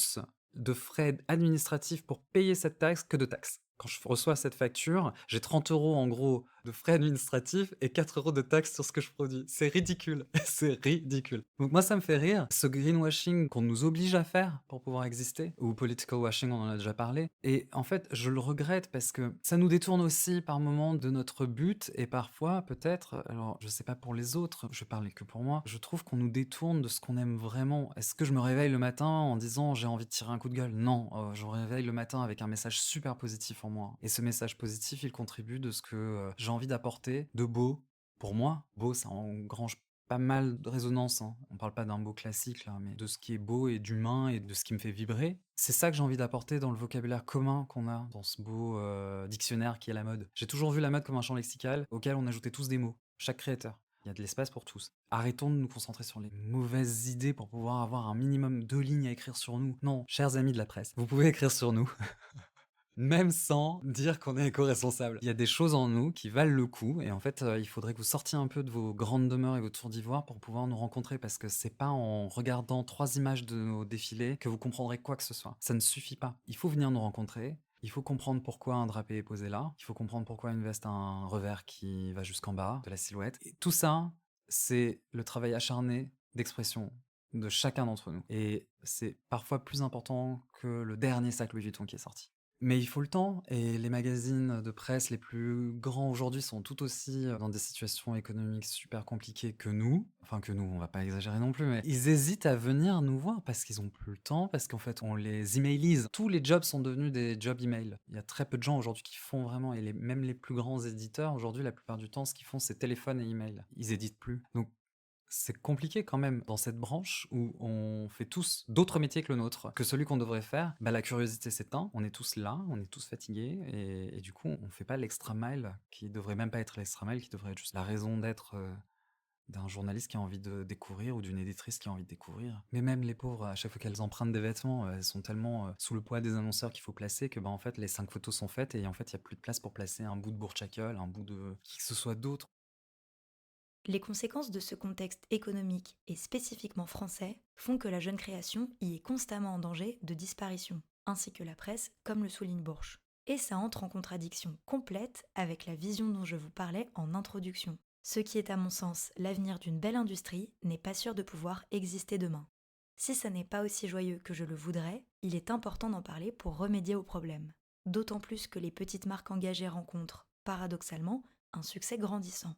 de frais administratifs pour payer cette taxe que de taxes. Quand je reçois cette facture, j'ai 30 € en gros de frais administratifs et 4 € de taxes sur ce que je produis. C'est ridicule, c'est ridicule. Donc moi ça me fait rire, ce greenwashing qu'on nous oblige à faire pour pouvoir exister, ou political washing on en a déjà parlé, et en fait je le regrette parce que ça nous détourne aussi par moments de notre but et parfois peut-être, alors je sais pas pour les autres, je parlais que pour moi, je trouve qu'on nous détourne de ce qu'on aime vraiment. Est-ce que je me réveille le matin en disant j'ai envie de tirer un coup de gueule? Non, je me réveille le matin avec un message super positif en moi. Et ce message positif, il contribue de ce que j'ai envie d'apporter de beau pour moi. Beau, ça engrange pas mal de résonance, hein. On parle pas d'un beau classique là, mais de ce qui est beau et d'humain et de ce qui me fait vibrer. C'est ça que j'ai envie d'apporter dans le vocabulaire commun qu'on a dans ce beau dictionnaire qui est la mode. J'ai toujours vu la mode comme un champ lexical auquel on ajoutait tous des mots, chaque créateur. Il y a de l'espace pour tous. Arrêtons de nous concentrer sur les mauvaises idées pour pouvoir avoir un minimum 2 lignes à écrire sur nous. Non, chers amis de la presse, vous pouvez écrire sur nous. Même sans dire qu'on est éco-responsable. Il y a des choses en nous qui valent le coup et en fait, il faudrait que vous sortiez un peu de vos grandes demeures et vos tours d'ivoire pour pouvoir nous rencontrer parce que c'est pas en regardant 3 images de nos défilés que vous comprendrez quoi que ce soit. Ça ne suffit pas. Il faut venir nous rencontrer, il faut comprendre pourquoi un drapé est posé là, il faut comprendre pourquoi une veste a un revers qui va jusqu'en bas de la silhouette et tout ça, c'est le travail acharné d'expression de chacun d'entre nous. Et c'est parfois plus important que le dernier sac Louis Vuitton qui est sorti. Mais il faut le temps et les magazines de presse les plus grands aujourd'hui sont tout aussi dans des situations économiques super compliquées que nous. Enfin que nous, on va pas exagérer non plus, mais ils hésitent à venir nous voir parce qu'ils ont plus le temps, parce qu'en fait on les emailise. Tous les jobs sont devenus des jobs email. Il y a très peu de gens aujourd'hui qui font vraiment, et même les plus grands éditeurs aujourd'hui, la plupart du temps, ce qu'ils font c'est téléphone et email. Ils éditent plus. Donc c'est compliqué quand même dans cette branche où on fait tous d'autres métiers que le nôtre, que celui qu'on devrait faire. Bah, la curiosité s'éteint, on est tous là, on est tous fatigués et du coup on fait pas l'extra mile qui devrait même pas être l'extra mile, qui devrait être juste la raison d'être d'un journaliste qui a envie de découvrir ou d'une éditrice qui a envie de découvrir. Mais même les pauvres, à chaque fois qu'elles empruntent des vêtements, elles sont tellement sous le poids des annonceurs qu'il faut placer que bah, en fait les 5 photos sont faites et en fait il n'y a plus de place pour placer un bout de Burchakol, un bout de qui que ce soit d'autre. Les conséquences de ce contexte économique et spécifiquement français font que la jeune création y est constamment en danger de disparition, ainsi que la presse, comme le souligne Bourche. Et ça entre en contradiction complète avec la vision dont je vous parlais en introduction. Ce qui est à mon sens l'avenir d'une belle industrie n'est pas sûr de pouvoir exister demain. Si ça n'est pas aussi joyeux que je le voudrais, il est important d'en parler pour remédier au problème. D'autant plus que les petites marques engagées rencontrent, paradoxalement, un succès grandissant.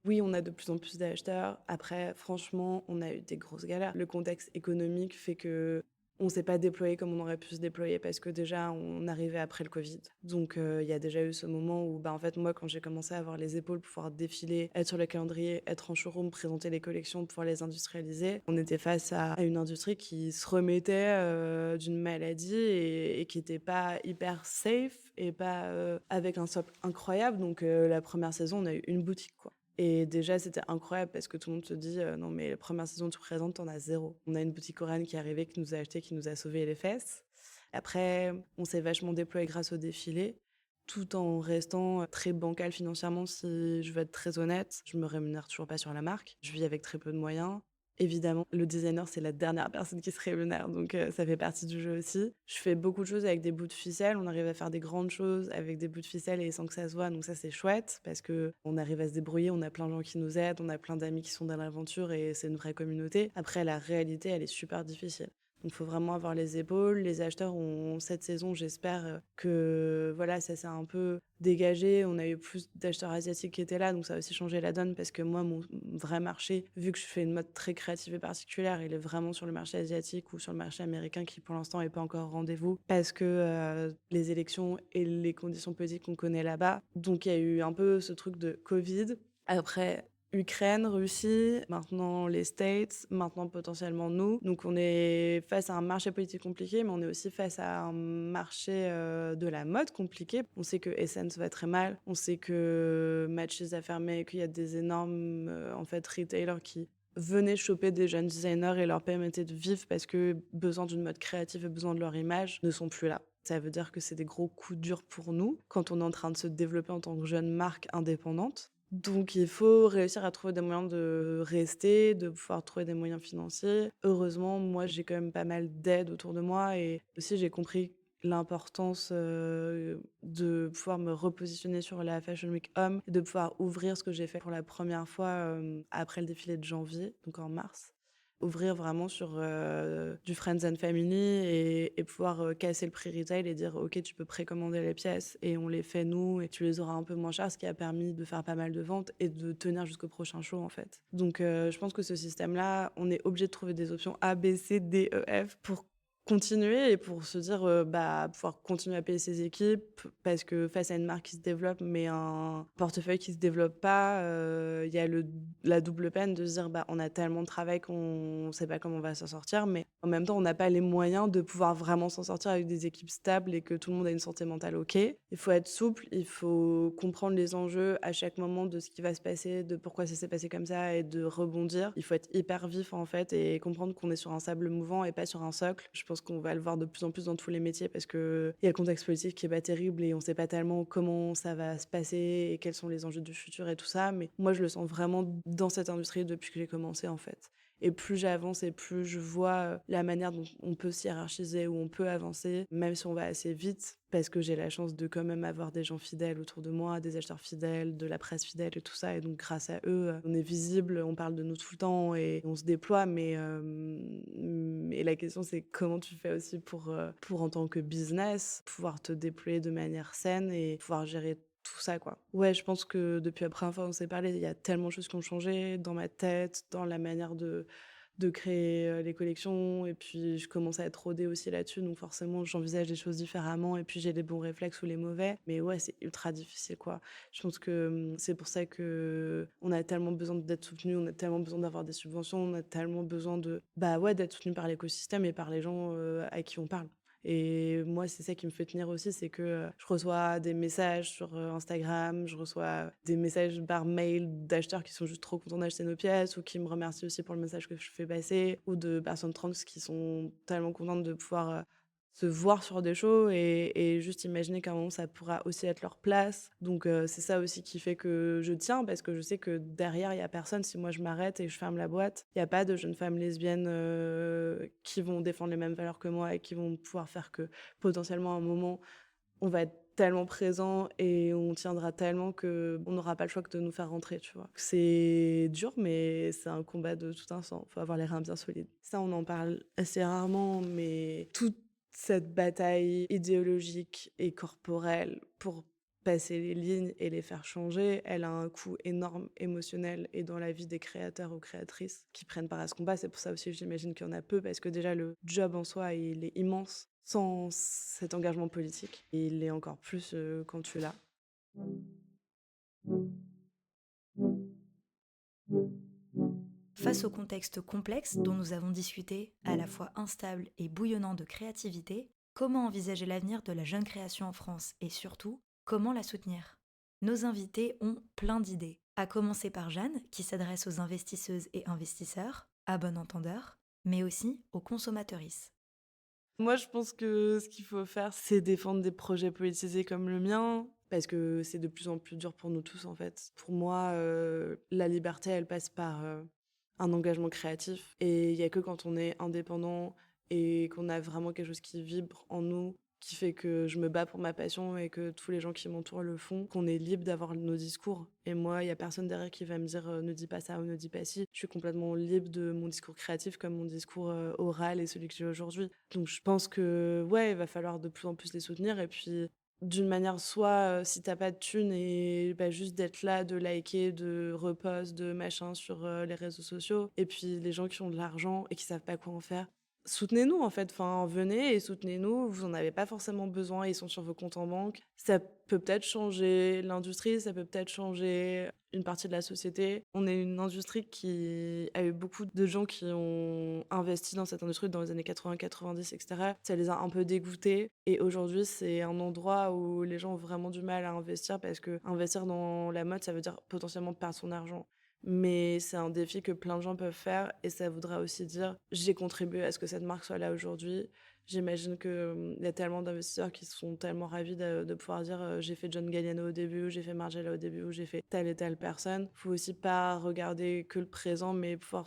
Oui, on a de plus en plus d'acheteurs. Après, franchement, on a eu des grosses galères. Le contexte économique fait que on s'est pas déployé comme on aurait pu se déployer parce que déjà, on arrivait après le Covid. Donc, il y a déjà eu ce moment où, bah, en fait, moi, quand j'ai commencé à avoir les épaules pour pouvoir défiler, être sur le calendrier, être en showroom, présenter les collections, pouvoir les industrialiser, on était face à une industrie qui se remettait d'une maladie et qui était pas hyper safe et pas avec un socle incroyable. Donc, la première saison, on a eu une boutique, quoi. Et déjà, c'était incroyable parce que tout le monde se dit non, mais la première saison, tu présentes, t'en as zéro. On a une boutique coréenne qui est arrivée, qui nous a acheté, qui nous a sauvé les fesses. Après, on s'est vachement déployé grâce au défilé, tout en restant très bancal financièrement, si je veux être très honnête. Je me rémunère toujours pas sur la marque. Je vis avec très peu de moyens. Évidemment, le designer, c'est la dernière personne qui se rémunère, donc ça fait partie du jeu aussi. Je fais beaucoup de choses avec des bouts de ficelle. On arrive à faire des grandes choses avec des bouts de ficelle et sans que ça se voit, donc ça, c'est chouette parce qu'on arrive à se débrouiller. On a plein de gens qui nous aident, on a plein d'amis qui sont dans l'aventure et c'est une vraie communauté. Après, la réalité, elle est super difficile. Donc, il faut vraiment avoir les épaules. Les acheteurs ont cette saison, j'espère que voilà, ça s'est un peu dégagé. On a eu plus d'acheteurs asiatiques qui étaient là, donc ça a aussi changé la donne parce que moi, mon vrai marché, vu que je fais une mode très créative et particulière, il est vraiment sur le marché asiatique ou sur le marché américain qui, pour l'instant, n'est pas encore au rendez-vous parce que les élections et les conditions politiques qu'on connaît là-bas. Donc, il y a eu un peu ce truc de Covid. Après, Ukraine, Russie, maintenant les States, maintenant potentiellement nous. Donc on est face à un marché politique compliqué, mais on est aussi face à un marché de la mode compliqué. On sait que Essence va très mal, on sait que Matches a fermé, qu'il y a des énormes en fait retailers qui venaient choper des jeunes designers et leur permettaient de vivre parce que besoin d'une mode créative et besoin de leur image ne sont plus là. Ça veut dire que c'est des gros coups durs pour nous quand on est en train de se développer en tant que jeune marque indépendante. Donc il faut réussir à trouver des moyens de rester, de pouvoir trouver des moyens financiers. Heureusement, moi, j'ai quand même pas mal d'aide autour de moi et aussi j'ai compris l'importance de pouvoir me repositionner sur la Fashion Week Homme et de pouvoir ouvrir ce que j'ai fait pour la première fois après le défilé de janvier, donc en mars. Ouvrir vraiment sur du friends and family et pouvoir casser le prix retail et dire ok, tu peux précommander les pièces et on les fait nous et tu les auras un peu moins cher, ce qui a permis de faire pas mal de ventes et de tenir jusqu'au prochain show en fait. Donc je pense que ce système-là, on est obligé de trouver des options A, B, C, D, E, F pour continuer et pour se dire bah pouvoir continuer à payer ses équipes parce que face à une marque qui se développe mais un portefeuille qui se développe pas, il y a la double peine de se dire bah on a tellement de travail qu'on sait pas comment on va s'en sortir, mais en même temps on n'a pas les moyens de pouvoir vraiment s'en sortir avec des équipes stables et que tout le monde a une santé mentale ok. Il faut être souple, il faut comprendre les enjeux à chaque moment de ce qui va se passer, de pourquoi ça s'est passé comme ça et de rebondir. Il faut être hyper vif en fait et comprendre qu'on est sur un sable mouvant et pas sur un socle. Je pense qu'on va le voir de plus en plus dans tous les métiers parce que il y a le contexte politique qui est pas terrible et on sait pas tellement comment ça va se passer et quels sont les enjeux du futur et tout ça. Mais moi, je le sens vraiment dans cette industrie depuis que j'ai commencé en fait. Et plus j'avance et plus je vois la manière dont on peut se hiérarchiser, où on peut avancer, même si on va assez vite, parce que j'ai la chance de quand même avoir des gens fidèles autour de moi, des acheteurs fidèles, de la presse fidèle et tout ça. Et donc, grâce à eux, on est visible, on parle de nous tout le temps et on se déploie. Mais la question, c'est comment tu fais aussi pour en tant que business, pouvoir te déployer de manière saine et pouvoir gérer tout ça, quoi. Ouais, je pense que depuis la première fois qu'on s'est parlé, il y a tellement de choses qui ont changé dans ma tête, dans la manière de créer les collections. Et puis, je commence à être rodée aussi là-dessus. Donc, forcément, j'envisage les choses différemment. Et puis, j'ai les bons réflexes ou les mauvais. Mais ouais, c'est ultra difficile, quoi. Je pense que c'est pour ça que on a tellement besoin d'être soutenu, on a tellement besoin d'avoir des subventions, on a tellement besoin d'être soutenu par l'écosystème et par les gens à qui on parle. Et moi, c'est ça qui me fait tenir aussi, c'est que je reçois des messages sur Instagram, je reçois des messages par mail d'acheteurs qui sont juste trop contents d'acheter nos pièces ou qui me remercient aussi pour le message que je fais passer, ou de personnes trans qui sont tellement contentes de pouvoir se voir sur des shows et juste imaginer qu'à un moment ça pourra aussi être leur place. Donc c'est ça aussi qui fait que je tiens, parce que je sais que derrière il y a personne. Si moi je m'arrête et je ferme la boîte, il y a pas de jeunes femmes lesbiennes qui vont défendre les mêmes valeurs que moi et qui vont pouvoir faire que potentiellement à un moment on va être tellement présent et on tiendra tellement que on n'aura pas le choix que de nous faire rentrer, tu vois. C'est dur, mais c'est un combat de tout instant. Faut avoir les reins bien solides. Ça, on en parle assez rarement, mais toute cette bataille idéologique et corporelle pour passer les lignes et les faire changer, elle a un coût énorme émotionnel et dans la vie des créateurs ou créatrices qui prennent part à ce combat. C'est pour ça aussi que j'imagine qu'il y en a peu, parce que déjà le job en soi, il est immense sans cet engagement politique. Et il l'est encore plus quand tu l'as. Face au contexte complexe dont nous avons discuté, à la fois instable et bouillonnant de créativité, comment envisager l'avenir de la jeune création en France et surtout, comment la soutenir? Nos invités ont plein d'idées, à commencer par Jeanne, qui s'adresse aux investisseuses et investisseurs, à bon entendeur, mais aussi aux consommatrices. Moi, je pense que ce qu'il faut faire, c'est défendre des projets politisés comme le mien, parce que c'est de plus en plus dur pour nous tous, en fait. Pour moi, la liberté, elle passe par un engagement créatif. Et il y a que quand on est indépendant et qu'on a vraiment quelque chose qui vibre en nous, qui fait que je me bats pour ma passion et que tous les gens qui m'entourent le font, qu'on est libre d'avoir nos discours. Et moi, il y a personne derrière qui va me dire ne dis pas ça ou ne dis pas ci. Je suis complètement libre de mon discours créatif comme mon discours oral et celui que j'ai aujourd'hui. Donc je pense que ouais, il va falloir de plus en plus les soutenir. Et puis d'une manière, soit si t'as pas de thunes et juste d'être là, de liker, de repost, de machin sur les réseaux sociaux. Et puis les gens qui ont de l'argent et qui savent pas quoi en faire, soutenez-nous en fait, enfin venez et soutenez-nous, vous en avez pas forcément besoin, ils sont sur vos comptes en banque. Ça peut peut-être changer l'industrie, ça peut peut-être changer une partie de la société. On est une industrie qui a eu beaucoup de gens qui ont investi dans cette industrie dans les années 80, 90, etc. Ça les a un peu dégoûtés et aujourd'hui c'est un endroit où les gens ont vraiment du mal à investir, parce que investir dans la mode, ça veut dire potentiellement perdre son argent. Mais c'est un défi que plein de gens peuvent faire et ça voudra aussi dire j'ai contribué à ce que cette marque soit là aujourd'hui. J'imagine qu'il y a tellement d'investisseurs qui sont tellement ravis de pouvoir dire j'ai fait John Galliano au début, ou j'ai fait Margiela au début, ou j'ai fait telle et telle personne. Faut aussi pas regarder que le présent, mais pouvoir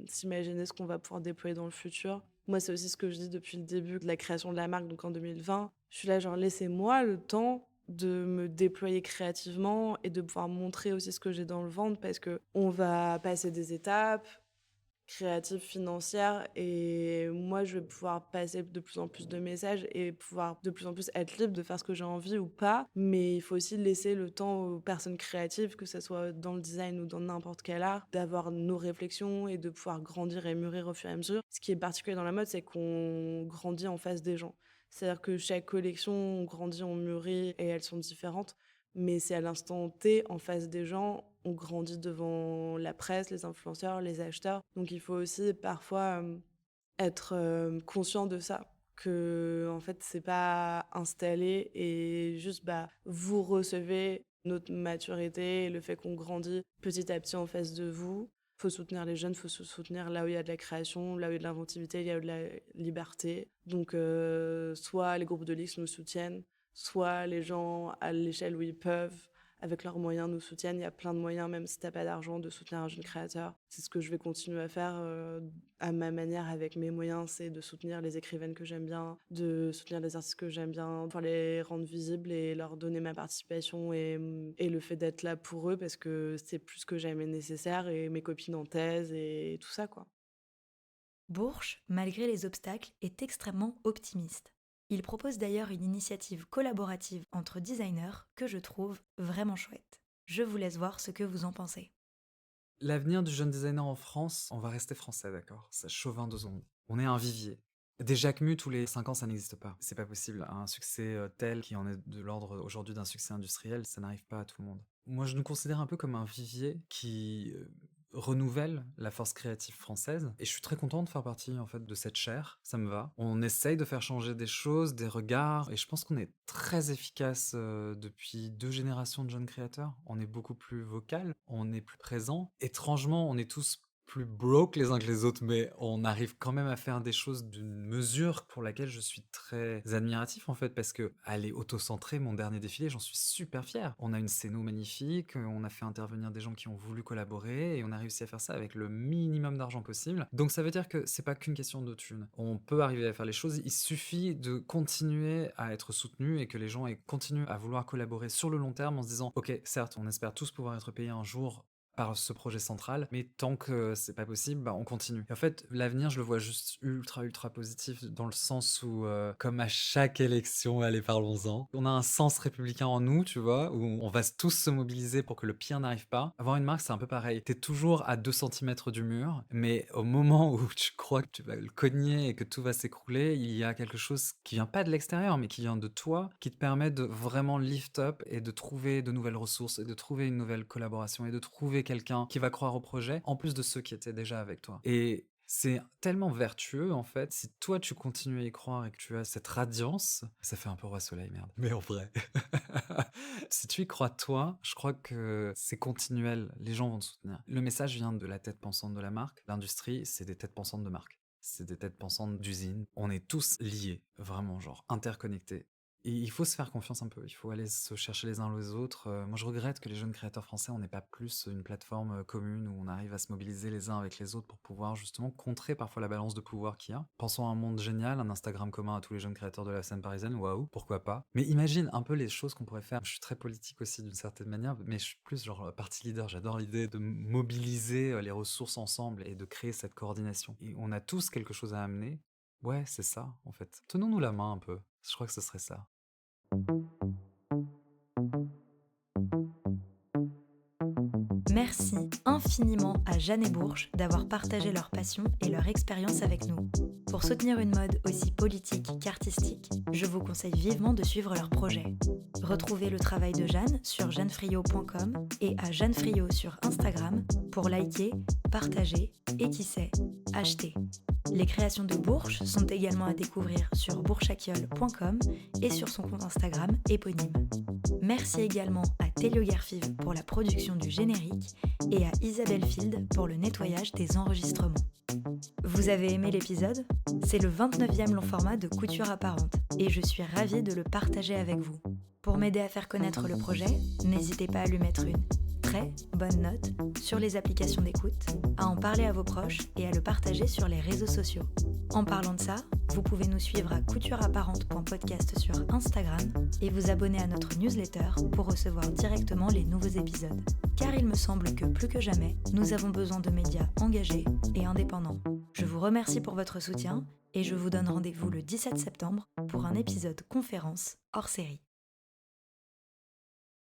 s'imaginer ce qu'on va pouvoir déployer dans le futur. Moi, c'est aussi ce que je dis depuis le début de la création de la marque, donc en 2020. Je suis là, genre, laissez-moi le temps de me déployer créativement et de pouvoir montrer aussi ce que j'ai dans le ventre, parce que on va passer des étapes créatives, financières, et moi je vais pouvoir passer de plus en plus de messages et pouvoir de plus en plus être libre de faire ce que j'ai envie ou pas, mais il faut aussi laisser le temps aux personnes créatives, que ce soit dans le design ou dans n'importe quel art, d'avoir nos réflexions et de pouvoir grandir et mûrir au fur et à mesure. Ce qui est particulier dans la mode, c'est qu'on grandit en face des gens. C'est-à-dire que chaque collection, on grandit, on mûrit et elles sont différentes. Mais c'est à l'instant T, en face des gens, on grandit devant la presse, les influenceurs, les acheteurs. Donc il faut aussi parfois être conscient de ça. Que en fait, c'est pas installé et juste vous recevez notre maturité et le fait qu'on grandit petit à petit en face de vous. Faut soutenir les jeunes, faut se soutenir là où il y a de la création, là où il y a de l'inventivité, là où il y a de la liberté. Donc soit les groupes de l'X nous soutiennent, soit les gens à l'échelle où ils peuvent avec leurs moyens, nous soutiennent. Il y a plein de moyens, même si t'as pas d'argent, de soutenir un jeune créateur. C'est ce que je vais continuer à faire à ma manière, avec mes moyens, c'est de soutenir les écrivaines que j'aime bien, de soutenir les artistes que j'aime bien, pour les rendre visibles et leur donner ma participation et le fait d'être là pour eux, parce que c'est plus que jamais nécessaire, et mes copines en thèse et tout ça, quoi. Bourges, malgré les obstacles, est extrêmement optimiste. Il propose d'ailleurs une initiative collaborative entre designers que je trouve vraiment chouette. Je vous laisse voir ce que vous en pensez. L'avenir du jeune designer en France, on va rester français, d'accord? C'est chauvin de zombie. On est un vivier. Des Jacques Mus tous les 5 ans, ça n'existe pas. C'est pas possible. Un succès tel qui en est de l'ordre aujourd'hui d'un succès industriel, ça n'arrive pas à tout le monde. Moi, je nous considère un peu comme un vivier qui renouvelle la force créative française. Et je suis très content de faire partie en fait de cette chaire. Ça me va. On essaye de faire changer des choses, des regards. Et je pense qu'on est très efficace depuis 2 générations de jeunes créateurs. On est beaucoup plus vocal, on est plus présent. Étrangement, on est tous plus broke les uns que les autres, mais on arrive quand même à faire des choses d'une mesure pour laquelle je suis très admiratif en fait, parce que aller auto-centrer mon dernier défilé, j'en suis super fier. On a une scéno magnifique, on a fait intervenir des gens qui ont voulu collaborer et on a réussi à faire ça avec le minimum d'argent possible. Donc ça veut dire que c'est pas qu'une question de thunes. On peut arriver à faire les choses, il suffit de continuer à être soutenu et que les gens continuent à vouloir collaborer sur le long terme en se disant ok, certes, on espère tous pouvoir être payés un jour par ce projet central, mais tant que c'est pas possible, on continue. Et en fait, l'avenir, je le vois juste ultra positif, dans le sens où, comme à chaque élection, allez, parlons-en, on a un sens républicain en nous, tu vois, où on va tous se mobiliser pour que le pire n'arrive pas. Avoir une marque, c'est un peu pareil. T'es toujours à 2 centimètres du mur, mais au moment où tu crois que tu vas le cogner et que tout va s'écrouler, il y a quelque chose qui vient pas de l'extérieur, mais qui vient de toi, qui te permet de vraiment lift up et de trouver de nouvelles ressources, et de trouver une nouvelle collaboration, et de trouver quelqu'un qui va croire au projet, en plus de ceux qui étaient déjà avec toi. Et c'est tellement vertueux, en fait, si toi tu continues à y croire et que tu as cette radiance, ça fait un peu roi soleil, merde. Mais en vrai. Si tu y crois toi, je crois que c'est continuel, les gens vont te soutenir. Le message vient de la tête pensante de la marque. L'industrie, c'est des têtes pensantes de marque. C'est des têtes pensantes d'usines. On est tous liés, vraiment, genre interconnectés. Et il faut se faire confiance un peu, il faut aller se chercher les uns les autres. Moi, je regrette que les jeunes créateurs français, on n'ait pas plus une plateforme commune où on arrive à se mobiliser les uns avec les autres pour pouvoir justement contrer parfois la balance de pouvoir qu'il y a. Pensons à un monde génial, un Instagram commun à tous les jeunes créateurs de la scène parisienne, waouh, pourquoi pas. Mais imagine un peu les choses qu'on pourrait faire. Je suis très politique aussi d'une certaine manière, mais je suis plus genre parti leader. J'adore l'idée de mobiliser les ressources ensemble et de créer cette coordination. Et on a tous quelque chose à amener. Ouais, c'est ça, en fait. Tenons-nous la main un peu. Je crois que ce serait ça. Merci infiniment à Jeanne et Bourges d'avoir partagé leur passion et leur expérience avec nous. Pour soutenir une mode aussi politique qu'artistique, je vous conseille vivement de suivre leur projet. Retrouvez le travail de Jeanne sur jeannefriot.com et à Jeanne Friot sur Instagram pour liker, partager et qui sait, acheter. Les créations de Bourges sont également à découvrir sur bourchaquiole.com et sur son compte Instagram éponyme. Merci également à Télio Gerfiv pour la production du générique et à Isabelle Field pour le nettoyage des enregistrements. Vous avez aimé l'épisode ? C'est le 29e long format de Couture Apparente et je suis ravie de le partager avec vous. Pour m'aider à faire connaître le projet, n'hésitez pas à lui mettre une très bonne note sur les applications d'écoute, à en parler à vos proches et à le partager sur les réseaux sociaux. En parlant de ça, vous pouvez nous suivre à coutureapparente.podcast sur Instagram et vous abonner à notre newsletter pour recevoir directement les nouveaux épisodes. Car il me semble que plus que jamais, nous avons besoin de médias engagés et indépendants. Je vous remercie pour votre soutien et je vous donne rendez-vous le 17 septembre pour un épisode conférence hors série.